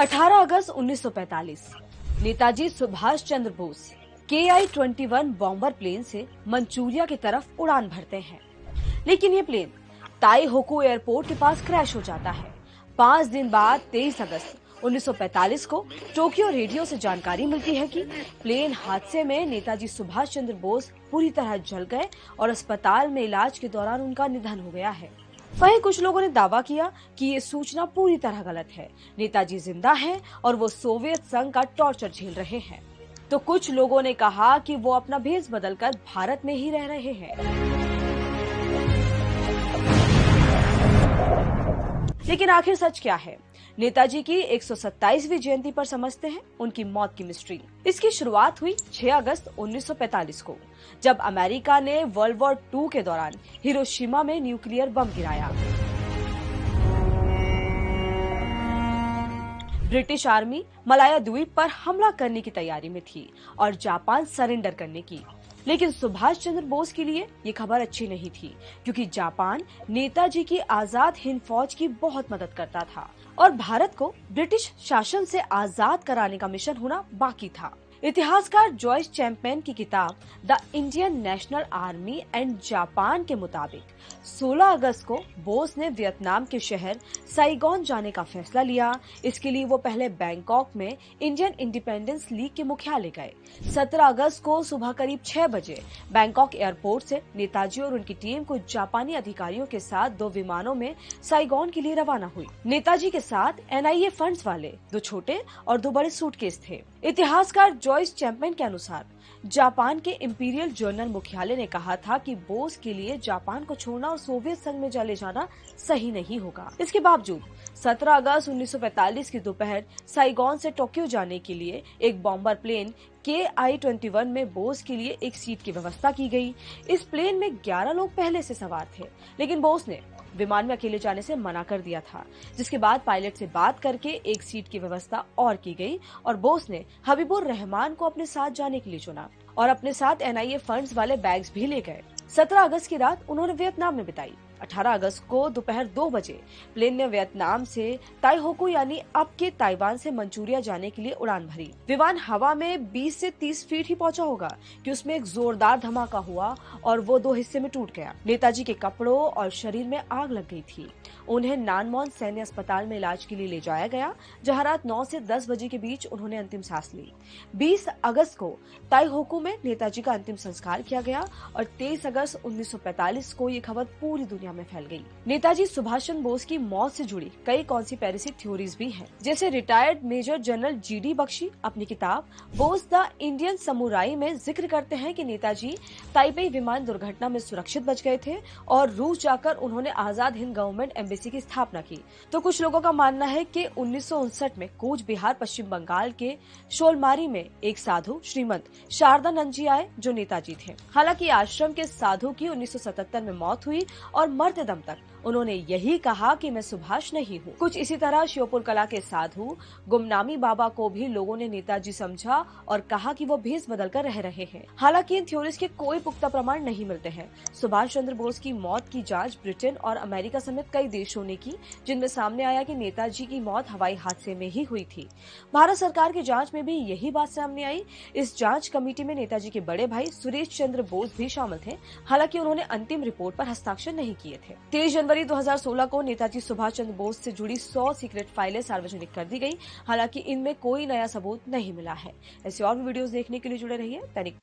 18 अगस्त 1945 Netaji Subhash Chandra Bose KI-21 bomber plane से Manchuria की तरफ उड़ान भरते हैं, लेकिन ये प्लेन ताइहोकू एयरपोर्ट के पास क्रैश हो जाता है। 5 दिन बाद 23 अगस्त 1945 को टोक्यो रेडियो से जानकारी मिलती है कि प्लेन हादसे में नेताजी सुभाष चंद्र बोस पूरी तरह जल गए और अस्पताल में इलाज के दौरान उनका निधन हो गया है। वहीं कुछ लोगों ने दावा किया कि ये सूचना पूरी तरह गलत है, नेताजी जिंदा हैं और वो सोवियत संघ का टॉर्चर झेल रहे हैं। तो कुछ लोगों ने कहा कि वो अपना भेष बदलकर भारत में ही रह रहे हैं। लेकिन आखिर सच क्या है? नेताजी की 127वीं जयंती पर समझते हैं उनकी मौत की मिस्ट्री। इसकी शुरुआत हुई 6 अगस्त 1945 को, जब अमेरिका ने वर्ल्ड वॉर 2 के दौरान हिरोशिमा में न्यूक्लियर बम गिराया। ब्रिटिश आर्मी मलाया द्वीप पर हमला करने की तैयारी में थी और जापान सरेंडर करने की। लेकिन सुभाष चंद्र बोस के लिए ये खबर अच्छी नहीं थी, क्योंकि जापान नेताजी की आजाद हिंद फौज की बहुत मदद करता था और भारत को ब्रिटिश शासन से आजाद कराने का मिशन होना बाकी था। इतिहासकार जॉयस चैंपियन की किताब the Indian national army and Japan के मुताबिक 16 अगस्त को बोस ने वियतनाम के शहर साइगोन जाने का फैसला लिया। इसके लिए वो पहले बैंकॉक में इंडियन इंडिपेंडेंस लीग के मुख्यालय गए। 17 अगस्त को सुबह करीब 6 बजे बैंकॉक एयरपोर्ट से नेताजी और उनकी टीम को जापानी अधिकारियों के साथ 2 विमानों में साइगोन के लिए रवाना हुई। नेताजी के साथ NIA फंड्स वाले 2 छोटे और 2 बड़े सूटकेस थे। इतिहासकार जॉयस चैंपियन के अनुसार जापान के इंपीरियल जर्नल मुख्यालय ने कहा था कि बोस के लिए जापान को छोड़ना और सोवियत संघ में चले जाना सही नहीं होगा। इसके बावजूद 17 अगस्त 1945 की दोपहर साइगोन से टोक्यो जाने के लिए एक बॉम्बर प्लेन KI-21 में बोस के लिए एक सीट की व्यवस्था की गई। इस प्लेन में 11 लोग पहले से सवार थे, लेकिन बोस ने विमान में अकेले जाने से मना कर दिया था, जिसके बाद पायलट से बात करके एक सीट की व्यवस्था और की गई और बोस ने हबीबुर रहमान को अपने साथ जाने के लिए चुना और अपने साथ NIA फंड्स वाले बैग्स भी ले गए। 17 अगस्त की रात उन्होंने वियतनाम में बिताई। 18 अगस्त को दोपहर 2 बजे प्लेन ने वियतनाम से ताइहोकू यानी अब के ताइवान से मंचूरिया जाने के लिए उड़ान भरी। विमान हवा में 20 से 30 फीट ही पहुंचा होगा कि उसमें एक जोरदार धमाका हुआ और वो 2 हिस्से में टूट गया। नेताजी के कपड़ों और शरीर में आग लग गई थी। उन्हें नानमोन सैन्य अस्पताल में इलाज के लिए ले जाया गया, जहां रात 9 से 10 बजे के बीच उन्होंने अंतिम सांस ली। 20 अगस्त को ताइहोकू में नेताजी का अंतिम संस्कार किया गया और 23 अगस्त 1945 को ये खबर पूरी दुनिया में फैल गई। नेताजी सुभाष चंद्र बोस की मौत से जुड़ी कई कॉन्स्पिरेसी थ्योरीज भी हैं, जैसे retired major general GD Bakshi अपनी किताब बोस द इंडियन समुराई में जिक्र करते हैं कि नेताजी ताइपेई विमान दुर्घटना में सुरक्षित बच गए थे और रूस जाकर उन्होंने आजाद हिंद गवर्नमेंट एम्बेसी की स्थापना की। तो कुछ लोगों का मानना है कि 1959 में कूच बिहार पश्चिम बंगाल के शोलमारी में एक साधु श्रीमंत शारदानंद जी आए जो नेताजी थे। हालांकि आश्रम के साधु की 1977 में मौत हुई और मरते दम तक उन्होंने यही कहा कि मैं सुभाष नहीं हूँ। कुछ इसी तरह श्योपुर कला के साधु गुमनामी बाबा को भी लोगों ने नेताजी समझा और कहा कि वो भेष बदलकर रह रहे हैं। हालांकि इन थ्योरीज के कोई पुख्ता प्रमाण नहीं मिलते हैं। सुभाष चंद्र बोस की मौत की जांच ब्रिटेन और अमेरिका समेत कई देशों ने की, जिनमें सामने आया कि नेताजी की मौत हवाई हादसे में ही हुई थी। भारत सरकार की जाँच में भी यही बात सामने आई। इस जाँच कमेटी में नेताजी के बड़े भाई सुरेश चंद्र बोस भी शामिल थे। हालांकि उन्होंने अंतिम रिपोर्ट पर हस्ताक्षर नहीं किए थे। 23 जनवरी 2016 को नेताजी सुभाष चंद्र बोस से जुड़ी 100 सीक्रेट फाइलें सार्वजनिक कर दी गई। हालांकि इनमें कोई नया सबूत नहीं मिला है। ऐसे और भी वीडियोस देखने के लिए जुड़े रहिए दैनिक।